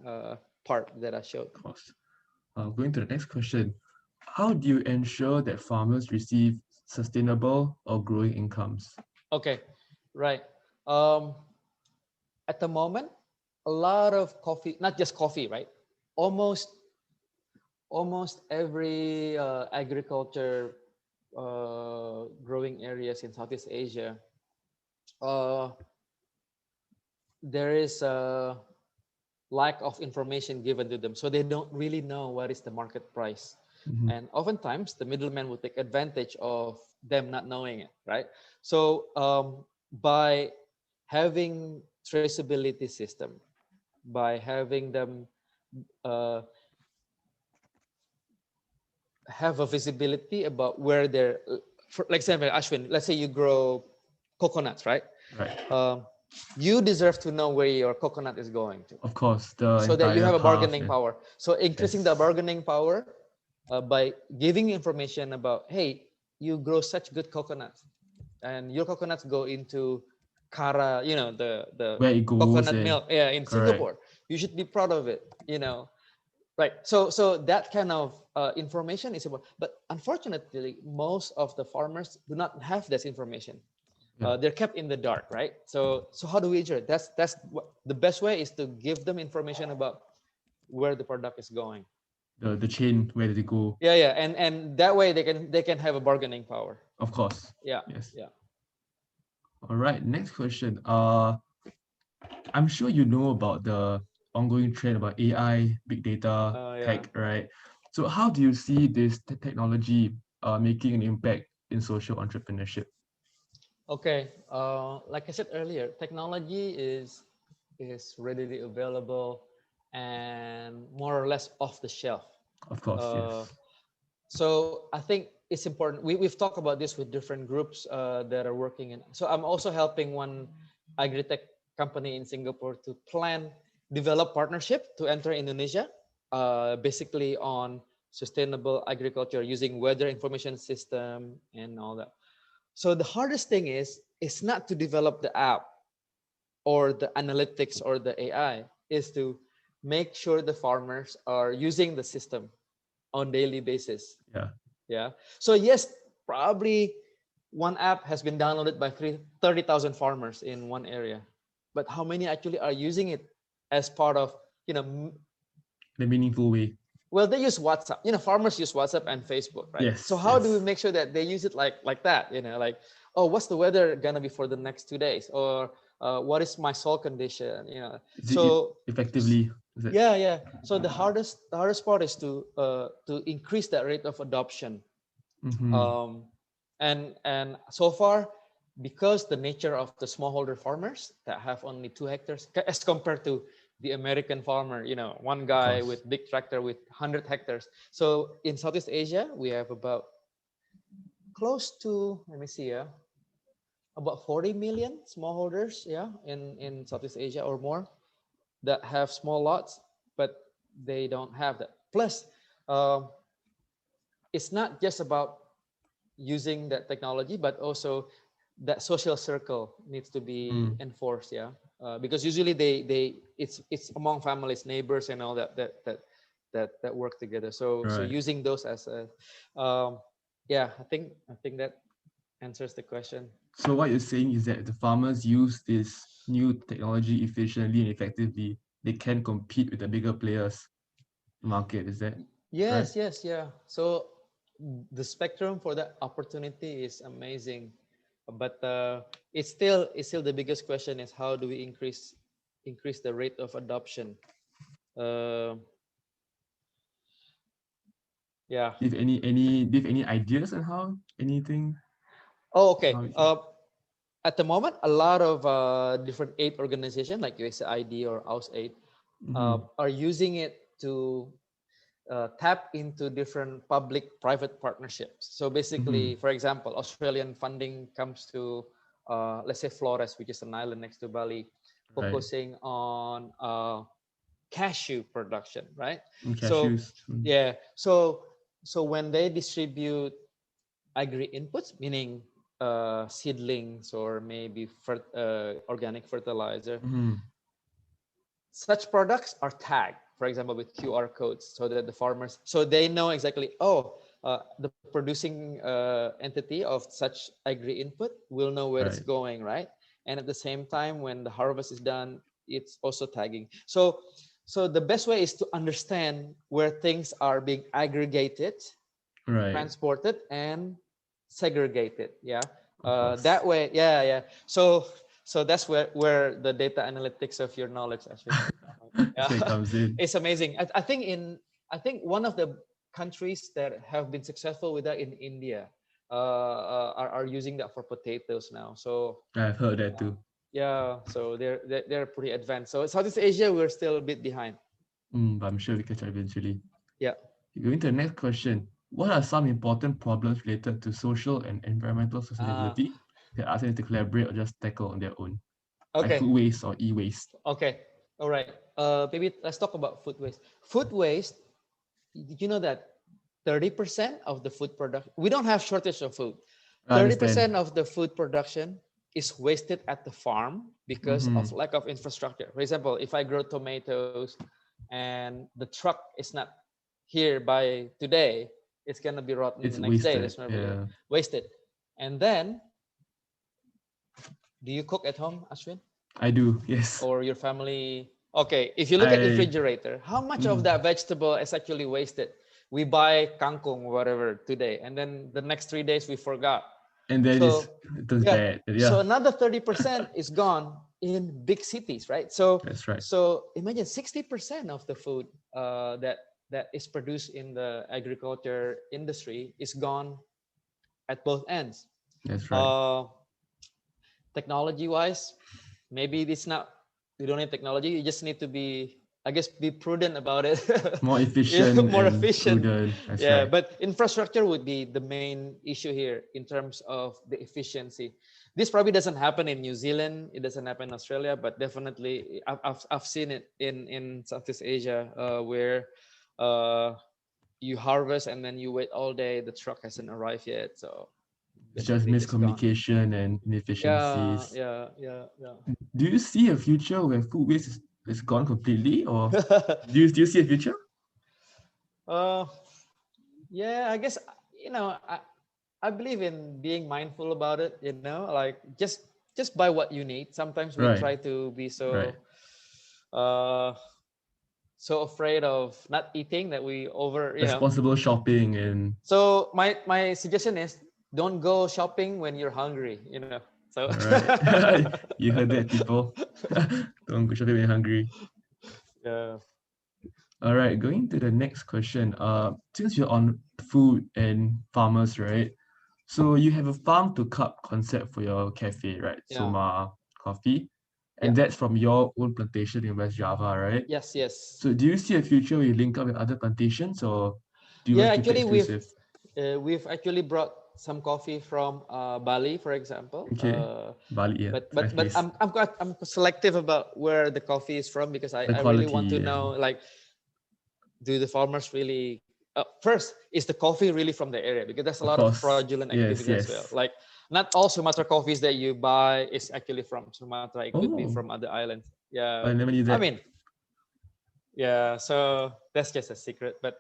part that I showed. Of course. Going to the next question. How do you ensure that farmers receive sustainable or growing incomes? Okay, right. Um, at the moment, a lot of coffee, not just coffee, right? Almost almost every agriculture growing areas in Southeast Asia, uh, there is a lack of information given to them, so they don't really know what is the market price. Mhm. And oftentimes, the middleman will take advantage of them not knowing it, right? So by having traceability system, by having them uh, have a visibility about where they're, for like example, Ashwin, let's say you grow coconuts, right? Right. You deserve to know where your coconut is going to, Of course, the so that you entire have a path. bargaining And power. So increasing the yes. bargaining power by giving information about, hey, you grow such good coconuts, and your coconuts go into Kara, the Where it goes coconut and milk, yeah, in correct. Singapore. You should be proud of it. Right. So that kind of information is important. But unfortunately, most of the farmers do not have this information. Yeah. They're kept in the dark, right? So how do we ensure it? That's what the best way is, to give them information about where the product is going. The chain, where did it go? Yeah, and that way they can have a bargaining power. Of course. Yeah, Yes. yeah. All right. Next question. I'm sure you know about the ongoing trend about AI, big data, Yeah. tech, right? So how do you see this technology making an impact in social entrepreneurship? Okay. Like I said earlier, technology is readily available and more or less off the shelf. Of course, Uh, yes. so I think it's important. We've talked about this with different groups that are working in. So I'm also helping one agri-tech company in Singapore to develop partnership to enter Indonesia. basically on sustainable agriculture using weather information system and all that. So the hardest thing is, it's not to develop the app or the analytics or the AI, is to make sure the farmers are using the system on daily basis. Yeah. Yeah. So yes, probably one app has been downloaded by 30,000 farmers in one area, but how many actually are using it as part of, you know, The meaningful way. well, they use WhatsApp. You know, farmers use WhatsApp and Facebook, right? So Yes. how do we Yes. make sure that they use it like that? You know, like, oh, what's the weather gonna be for the next 2 days, or what is my soil condition? You know, Is it so effectively? Is it? yeah, yeah. So the hardest part is to increase that rate of adoption. Mm-hmm. And so far, because the nature of the smallholder farmers that have only 2 hectares as compared to the American farmer, you know, one Of guy course. with big tractor with 100 hectares. So in Southeast Asia, we have about close to, let me see, yeah, about 40 million smallholders, yeah, in Southeast Asia or more, that have small lots, but they don't have that. Plus, um, it's not just about using that technology, but also that social circle needs to be Mm. enforced. Yeah, because usually it's among families, neighbors, and all that work together. So Right. using those as a, yeah, I think that answers the question. So what you're saying is that if the farmers use this new technology efficiently and effectively, they can compete with the bigger players market. Is that right? Yes, yes, yeah. So the spectrum for that opportunity is amazing, but it's still the biggest question is how do we increase the rate of adoption? Uh, yeah. Do you have any ideas on how anything Oh, okay. how we can? At the moment, a lot of different aid organizations like USAID or AUSAID Mm-hmm. are using it to tap into different public-private partnerships. So Mm-hmm. basically, for example, Australian funding comes to, let's say, Flores, which is an island next to Bali, Right. focusing on cashew production, right? And So cashews. Mm. yeah, so when they distribute agri inputs, meaning seedlings or maybe organic fertilizer, Mm-hmm. such products are tagged, for example, with QR codes, so that the farmers, so they know exactly, oh, the producing entity of such agri input will know where it's Right. going, right? And at the same time, when the harvest is done, it's also tagging. So the best way is to understand where things are being aggregated, Right. transported, and segregated. Yeah, Of course. that way. Yeah, yeah. So that's where the data analytics of your knowledge actually. That's where it Yeah, comes in. it's amazing. I think one of the countries that have been successful with that in India are using that for potatoes now. So I've heard that too. yeah, so they're pretty advanced. So Southeast Asia, we're still a bit behind. But I'm sure we catch up eventually. Yeah. Going to the next question. What are some important problems related to social and environmental Uh, sustainability that ASEAN need to collaborate or just tackle on their own? Like okay. food waste or e-waste. Okay. All right. Maybe let's talk about food waste. Food waste, did you know that 30% of the food production, we don't have shortage of food. I understand. 30% of the food production is wasted at the farm because Mm-hmm. of lack of infrastructure. For example, if I grow tomatoes and the truck is not here by today, it's gonna be rotten It's the next day. wasted. That's gonna be Yeah. wasted. And then, do you cook at home, Ashwin? I do. Yes. Or your family? Okay, if you look at I. refrigerator, how much of Mm. that vegetable is actually wasted? We buy kangkong whatever today, and then the next 3 days we forgot. And then So it does yeah, bad. so Yeah. another 30% is gone in big cities, right? So That's right. so imagine 60% of the food that is produced in the agriculture industry is gone at both ends. That's right. Uh, Technology wise, maybe it's not, you don't need technology, you just need to be, I guess, be prudent about it. More Yeah, efficient more and efficient. prudent. That's Yeah, right. but infrastructure would be the main issue here in terms of the efficiency. This probably doesn't happen in New Zealand, it doesn't happen in Australia, but definitely I've seen it in Southeast Asia, where you harvest and then you wait all day, the truck hasn't arrived yet, so It's just basically just gone. miscommunication and Yeah, inefficiencies. yeah, yeah, Do you see a future where food waste is gone completely, or yeah. do you see a future? uh yeah, I guess, I believe in being mindful about it, like just buy what you need. Sometimes we Right, try to be right. uh so afraid of not eating that we Responsible shopping and so my suggestion is don't go shopping when you're hungry, so all right. You heard that, people. Don't go shopping when you're hungry. yeah, All right, going to the next question. Since you're on food and farmers, right? So you have a farm to cup concept for your cafe, right? yeah, Soma Coffee, yeah, and that's from your own plantation in West Java, right? yes, yes. So do you see a future where you link up with other plantations, or do you Yeah, want to keep it actually exclusive? we've actually brought some coffee from Bali, for example. Okay, Bali, yeah, But it's a nice place. I'm selective about where the coffee is from, because The I really want to quality know, and like, do the farmers really first, is the coffee really from the area, because there's a of lot of course, fraudulent yes, activity as well. yes. Like, not all Sumatra coffees that you buy is actually from Sumatra. It could be Oh, from other islands. Yeah, I never knew I that. mean, yeah, so that's just a secret, but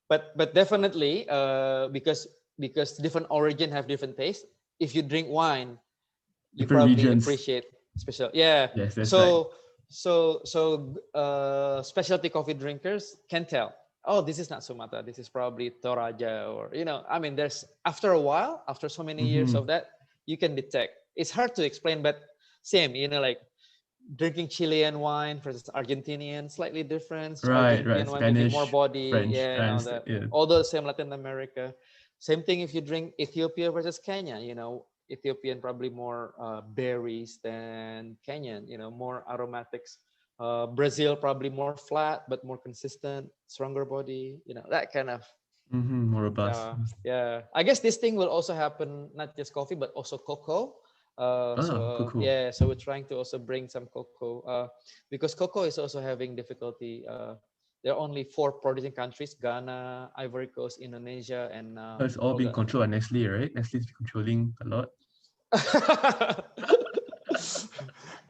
but definitely, because different origin have different taste. If you drink wine, you Different probably regions. appreciate special. Yeah, Yes, that's right. so specialty coffee drinkers can tell, oh, this is not Sumatra, this is probably Toraja, or I mean, there's, after a while, after so many years Mm-hmm. of that, you can detect. It's hard to explain, but same, like drinking Chilean wine versus Argentinian, slightly different. Right, right. Argentinian wine maybe more Spanish, body, French, yeah, and all that. yeah. Although same Latin America. Same thing if you drink Ethiopia versus Kenya. Ethiopian probably more berries than Kenyan. More aromatics. Brazil probably more flat but more consistent, stronger body. That kind of. Mm-hmm. More robust. Yeah. I guess this thing will also happen, not just coffee but also cocoa. Ah, cool, So cool. yeah, so we're trying to also bring some cocoa, because cocoa is also having difficulty. There are only 4 producing countries: Ghana, Ivory Coast, Indonesia, and It's all being hold on. controlled by Nestle, right? Nestle's controlling a lot.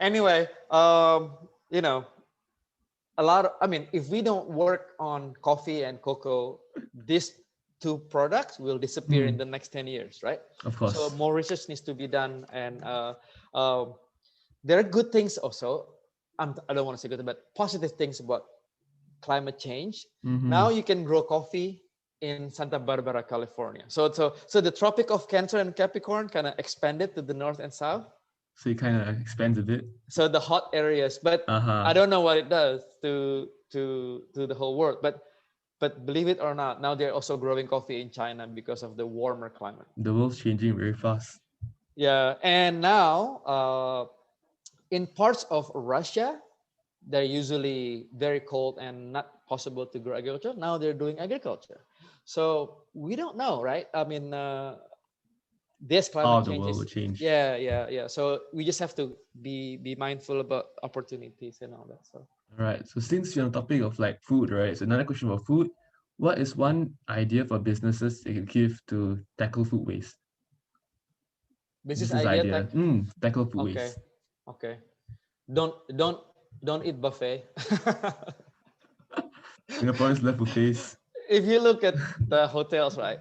Anyway, I mean, if we don't work on coffee and cocoa, these 2 products will disappear in Mm, the next 10 years, right? of So course. more research needs to be done, and uh, there are good things also. I don't want to say good, but positive things about climate change. Now Mm-hmm. you can grow coffee in Santa Barbara, California. So the Tropic of Cancer and Capricorn kind of expanded to the north and south. So it kind of expands a bit. So the hot areas, but I Uh-huh. don't know what it does to the whole world. But believe it or not, now they're also growing coffee in China because of the warmer climate. The world's changing very fast. Yeah, and now in parts of Russia, they're usually very cold and not possible to grow agriculture. Now they're doing agriculture. So we don't know, right? I mean, this How climate the change world will is, change. yeah. So we just have to be mindful about opportunities and all that. So All right. So since you're on the topic of like food, right? So another question about food. What is one idea for businesses they can give to tackle food waste? business Business idea idea. tech. Tackle food Okay, waste. okay. Don't eat buffet. Singaporeans love buffets. If you look at the hotels, right?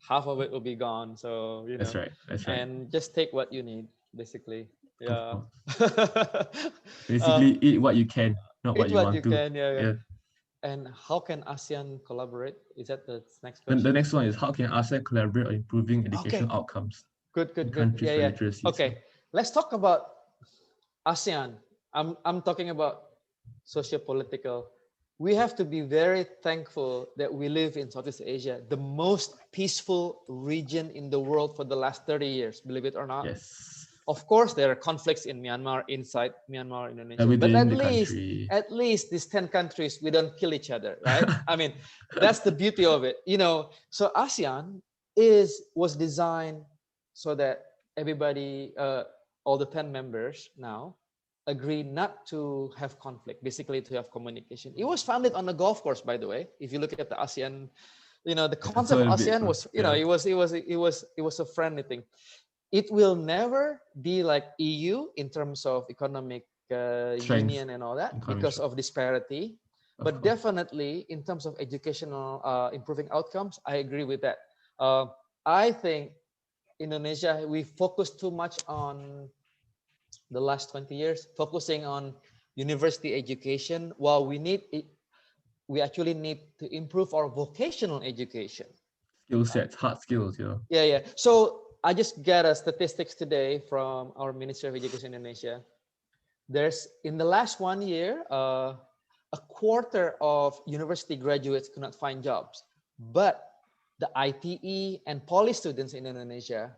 Half of it will be gone. So That's right. That's right. and just take what you need, basically. Of Yeah. course. uh, Basically, eat what you can, not what eat you what want you to. can. Yeah. Yeah. And how can ASEAN collaborate? Is that the next Then the question? next one is how can ASEAN collaborate on improving Okay. educational outcomes in Good. countries Yeah, for yeah. literacy? So, Okay. Let's talk about ASEAN. I'm talking about socio-political. We have to be very thankful that we live in Southeast Asia, the most peaceful region in the world for the last 30 years, believe it or not. yes, Of course, there are conflicts in Myanmar, inside Myanmar, and Indonesia, but within at the least, country. at least these 10 countries, we don't kill each other, right? I mean, that's the beauty of it. So ASEAN was designed so that everybody, all the 10 members now, agree not to have conflict, basically to have communication. It was founded on a golf course, by the way. If you look at the ASEAN, the concept of ASEAN was, it was a friendly thing. It will never be like EU in terms of economic Strength, union and all that economic because strength. of disparity. Of But course. definitely in terms of educational improving outcomes, I agree with that. I think Indonesia, we focus too much on the last 20 years, focusing on university education, while we actually need to improve our vocational education. Skill sets, hard skills, you know. Yeah. So I just got a statistics today from our Ministry of Education in Indonesia. There's in the last 1 year, a quarter of university graduates could not find jobs, but the ITE and poly students in Indonesia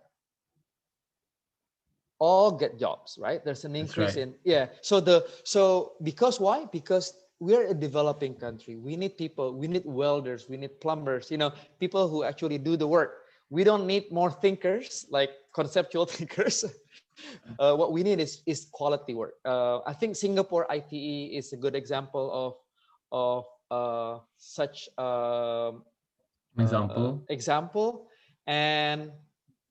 all get jobs, right? There's an That's increase right. so because why? Because we're a developing country. We need people, we need welders, we need plumbers, people who actually do the work. We don't need more thinkers, like conceptual thinkers. What we need is quality work. I think Singapore ITE is a good example of such Example. example. And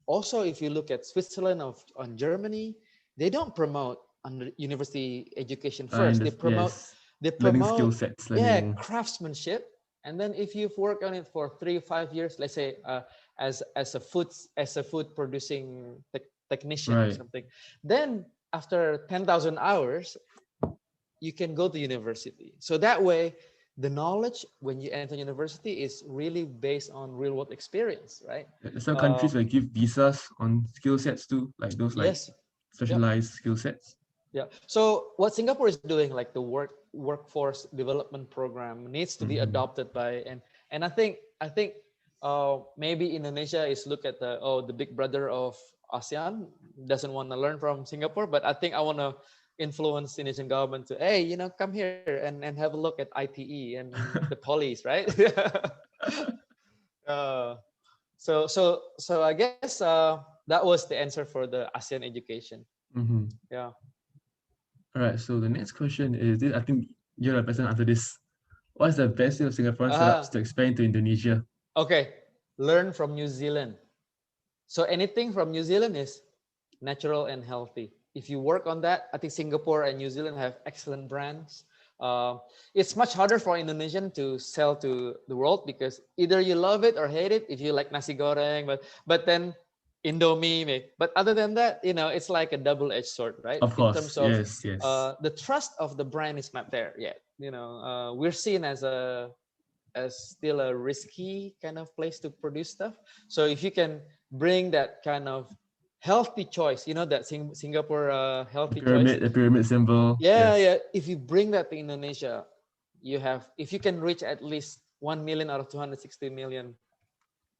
also, if you look at Switzerland on Germany, they don't promote under university education first. And yes, They learning skill promote, sets, yeah, learning. craftsmanship. And then if you've worked on it for 3 or 5 years, let's say as a food producing technician or Right. something, then after 10,000 hours, you can go to university. So that way, the knowledge when you enter university is really based on real world experience, right? Some countries will give visas on skill sets too, like those like Yes. Yep. specialized skill sets. Yeah. So what Singapore is doing, like the workforce development program, needs to be adopted by and I think maybe Indonesia is look at the big brother of ASEAN, doesn't want to learn from Singapore, but I think I want to influence Indonesian government to, hey, come here and have a look at ITE and the police, right? uh, so I guess that was the answer for the ASEAN education. Yeah. All right. So the next question is this. I think you're the person to answer this. What's the best way of Singaporean startups to expand to Indonesia? Okay. Learn from New Zealand. So anything from New Zealand is natural and healthy. If you work on that, I think Singapore and New Zealand have excellent brands. It's much harder for Indonesian to sell to the world because either you love it or hate it. If you like nasi goreng, but then Indomie, but other than that, it's like a double-edged sword, right? Of In course, terms of yes. the trust of the brand is not there yet. We're seen as still a risky kind of place to produce stuff. So if you can bring that kind of healthy choice, that Singapore healthy choice. The pyramid symbol. Yeah, Yes. yeah. If you bring that to Indonesia, if you can reach at least 1 million out of 260 million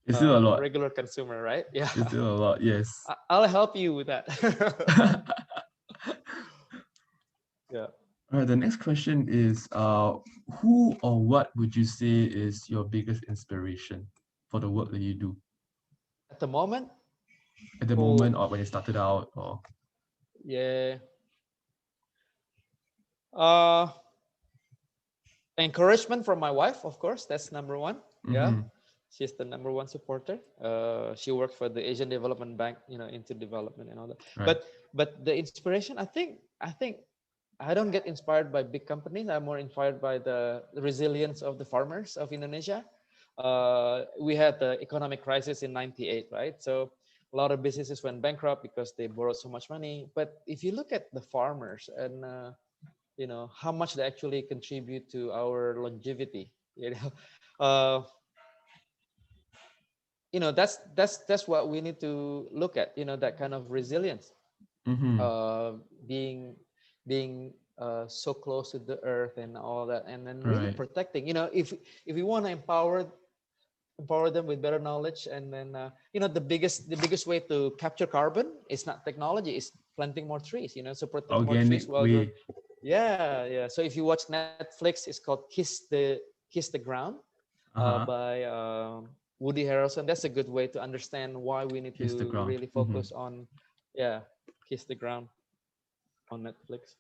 It's still a lot. regular consumer, right? Yeah. It's still a lot, yes. I'll help you with that. Yeah. All right, the next question is who or what would you say is your biggest inspiration for the work that you do? At the moment? At the moment or when you started out or Yeah. Encouragement from my wife, of course, that's number one. Yeah. She's the number one supporter. She works for the Asian Development Bank, into development and all that. Right. But the inspiration, I think I don't get inspired by big companies. I'm more inspired by the resilience of the farmers of Indonesia. We had the economic crisis in '98, right? So a lot of businesses went bankrupt because they borrowed so much money. But if you look at the farmers and how much they actually contribute to our longevity, that's what we need to look at. That kind of resilience, being so close to the earth and all that, and then really protecting. If we want to empower them with better knowledge, and then the biggest way to capture carbon is not technology, it's planting more trees. So protect more trees while you're yeah. So if you watch Netflix, it's called Kiss the Ground by Woody Harrelson. That's a good way to understand why we need to really focus on Kiss the Ground on Netflix.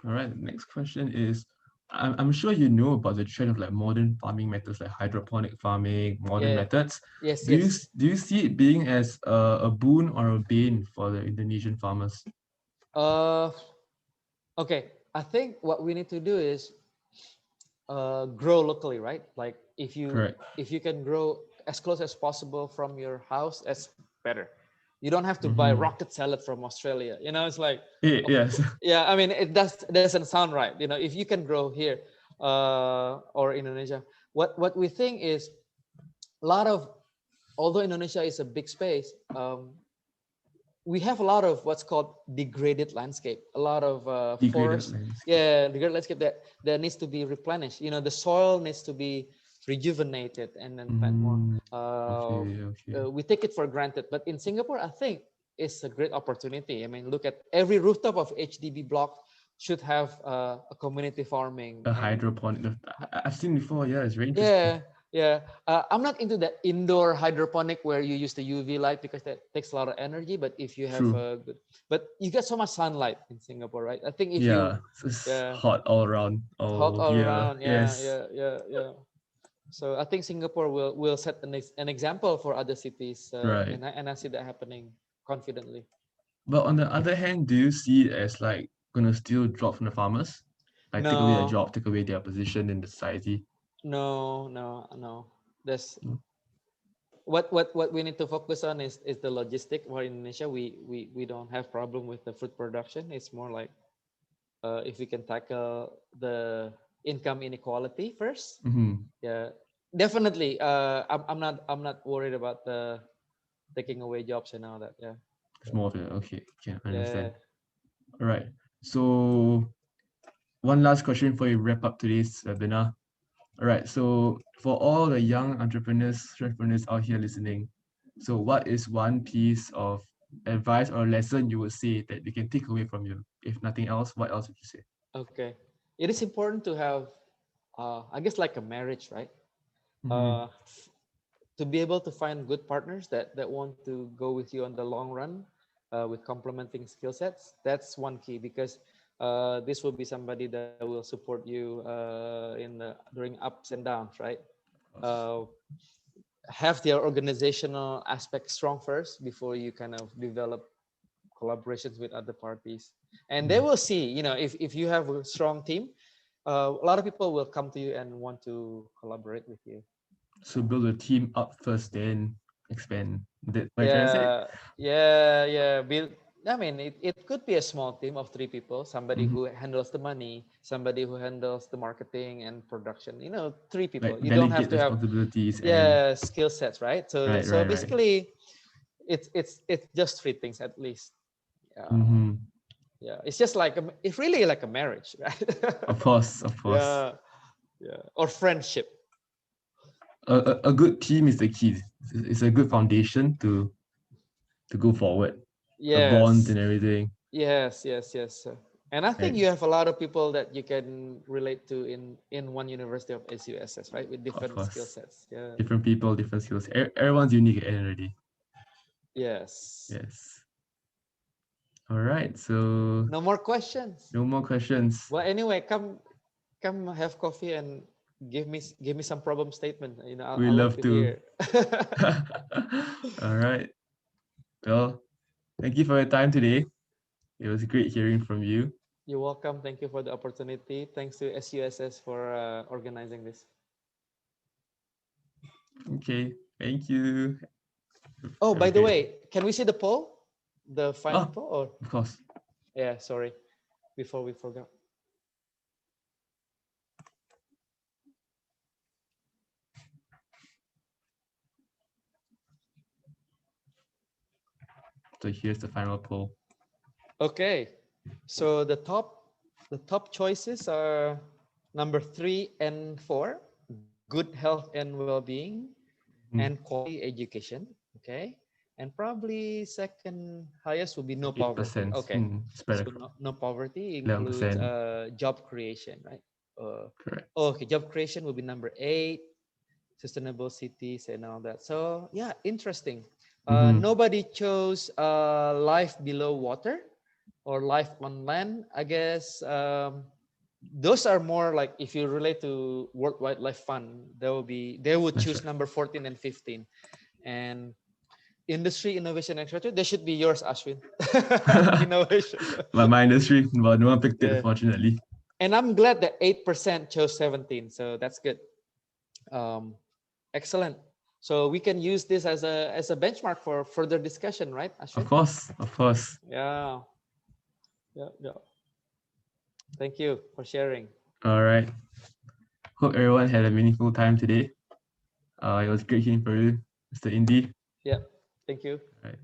All right, the next question is, I'm sure you know about the trend of like modern farming methods like hydroponic farming, modern Yeah. methods. Yes. Do you Yes. do you see it being as a boon or a bane for the Indonesian farmers? Uh. Okay. I think what we need to do is grow locally, right? Like Correct. if you can grow as close as possible from your house, that's better. You don't have to buy Mm-hmm. rocket salad from Australia. You know, it's like, Yes. yeah. I mean, it doesn't sound right. You know, if you can grow here or Indonesia, what we think is a lot of, although Indonesia is a big space, we have a lot of what's called degraded landscape, a lot of Degraded forest, landscape. yeah, degraded landscape that needs to be replenished. You know, the soil needs to be rejuvenated and then plant more. Mm, okay, okay. We take it for granted, but in Singapore, I think it's a great opportunity. I mean, look at every rooftop of HDB block should have a community farming A and hydroponic. I've seen before. Yeah, it's very interesting. yeah, yeah. I'm not into the indoor hydroponic where you use the UV light because that takes a lot of energy. But if you have True. a good, but you get so much sunlight in Singapore, right? I think if you, Yeah, it's yeah, hot all around, hot all all year. around, yeah, Yes. yeah, yeah, yeah. So I think Singapore will set an example for other cities, Right. and I see that happening confidently. But on the other hand, do you see it as like gonna steal jobs from the farmers? Like take away a No, job, take away their position in the society? no, no, no. That's Mm. what we need to focus on is the logistic. For Indonesia, we don't have problem with the food production. It's more like if we can tackle the income inequality first. Mm-hmm. Yeah, definitely. I'm not worried about the taking away jobs and all that. Yeah, It's more of it. Okay, can yeah. understand. All right. So one last question before we wrap up today's webinar. All right. So for all the young entrepreneurs out here listening, so what is one piece of advice or lesson you would say that they can take away from you? If nothing else, what else would you say? Okay. It is important to have, I guess, like a marriage, right? Mm-hmm. Uh, to be able to find good partners that want to go with you on the long run with complementing skill sets. That's one key because this will be somebody that will support you during ups and downs, right? uh, have their organizational aspect strong first before you kind of develop collaborations with other parties, and they Mm. will see, you know, if you have a strong team, a lot of people will come to you and want to collaborate with you. So build a team up first, then expand. That what you trying to say? Yeah, yeah. I mean, it could be a small team of three people, somebody Mm-hmm. who handles the money, somebody who handles the marketing and production. You know, three people. Like You don't have delegate to have, responsibilities and yeah, skill sets, right? So right, so right, right. basically, it's just three things at least. Mm-hmm. Yeah, it's just like it's really like a marriage, right? Of course, of course. Yeah, yeah, or friendship. A good team is the key. It's a good foundation to go forward. The bonds Yes, and everything. yes. And I think Right. you have a lot of people that you can relate to in one university of SUSS, right? With Of different skill course. sets. Yeah. Different people, different skills. Everyone's unique at the end of the day. Yes. Yes. All right. So No more questions. no more questions. Well, anyway, come have coffee and give me some problem statement. You know, We I love love to to. hear. All right. Well, thank you for your time today. It was great hearing from you. You're welcome. Thank you for the opportunity. Thanks to SUSS for organizing this. Okay. Thank you. Oh, Have a by the great. way, can we see the poll? The final Oh, poll? Or of course. yeah, sorry, before we forgot. So here's the final poll. Okay, so the top choices are number 3 and 4: good health and well-being and Mhm. quality education. Okay, and probably second highest will be no poverty. 8%. Okay, Spread so across no poverty includes 11%. job creation, right? Correct. Okay, job creation will be number 8, sustainable cities and all that. So yeah, interesting. Mm-hmm. Nobody chose life below water. or life on land, I guess those are more like, if you relate to World Wildlife Fund, they would That's choose right. number 14 and 15. And industry, innovation, and culture, they should be yours, Ashwin. Innovation. But my industry, well, no one picked it, Yeah. unfortunately. And I'm glad that 8% chose 17. So that's good. Excellent. So we can use this as a benchmark for further discussion, right, Ashwin? Of course, of course. Yeah. Yeah. Thank you for sharing. All right. Hope everyone had a meaningful time today. It was great hearing from you, Mr. Indi. Yeah. Thank you. All right.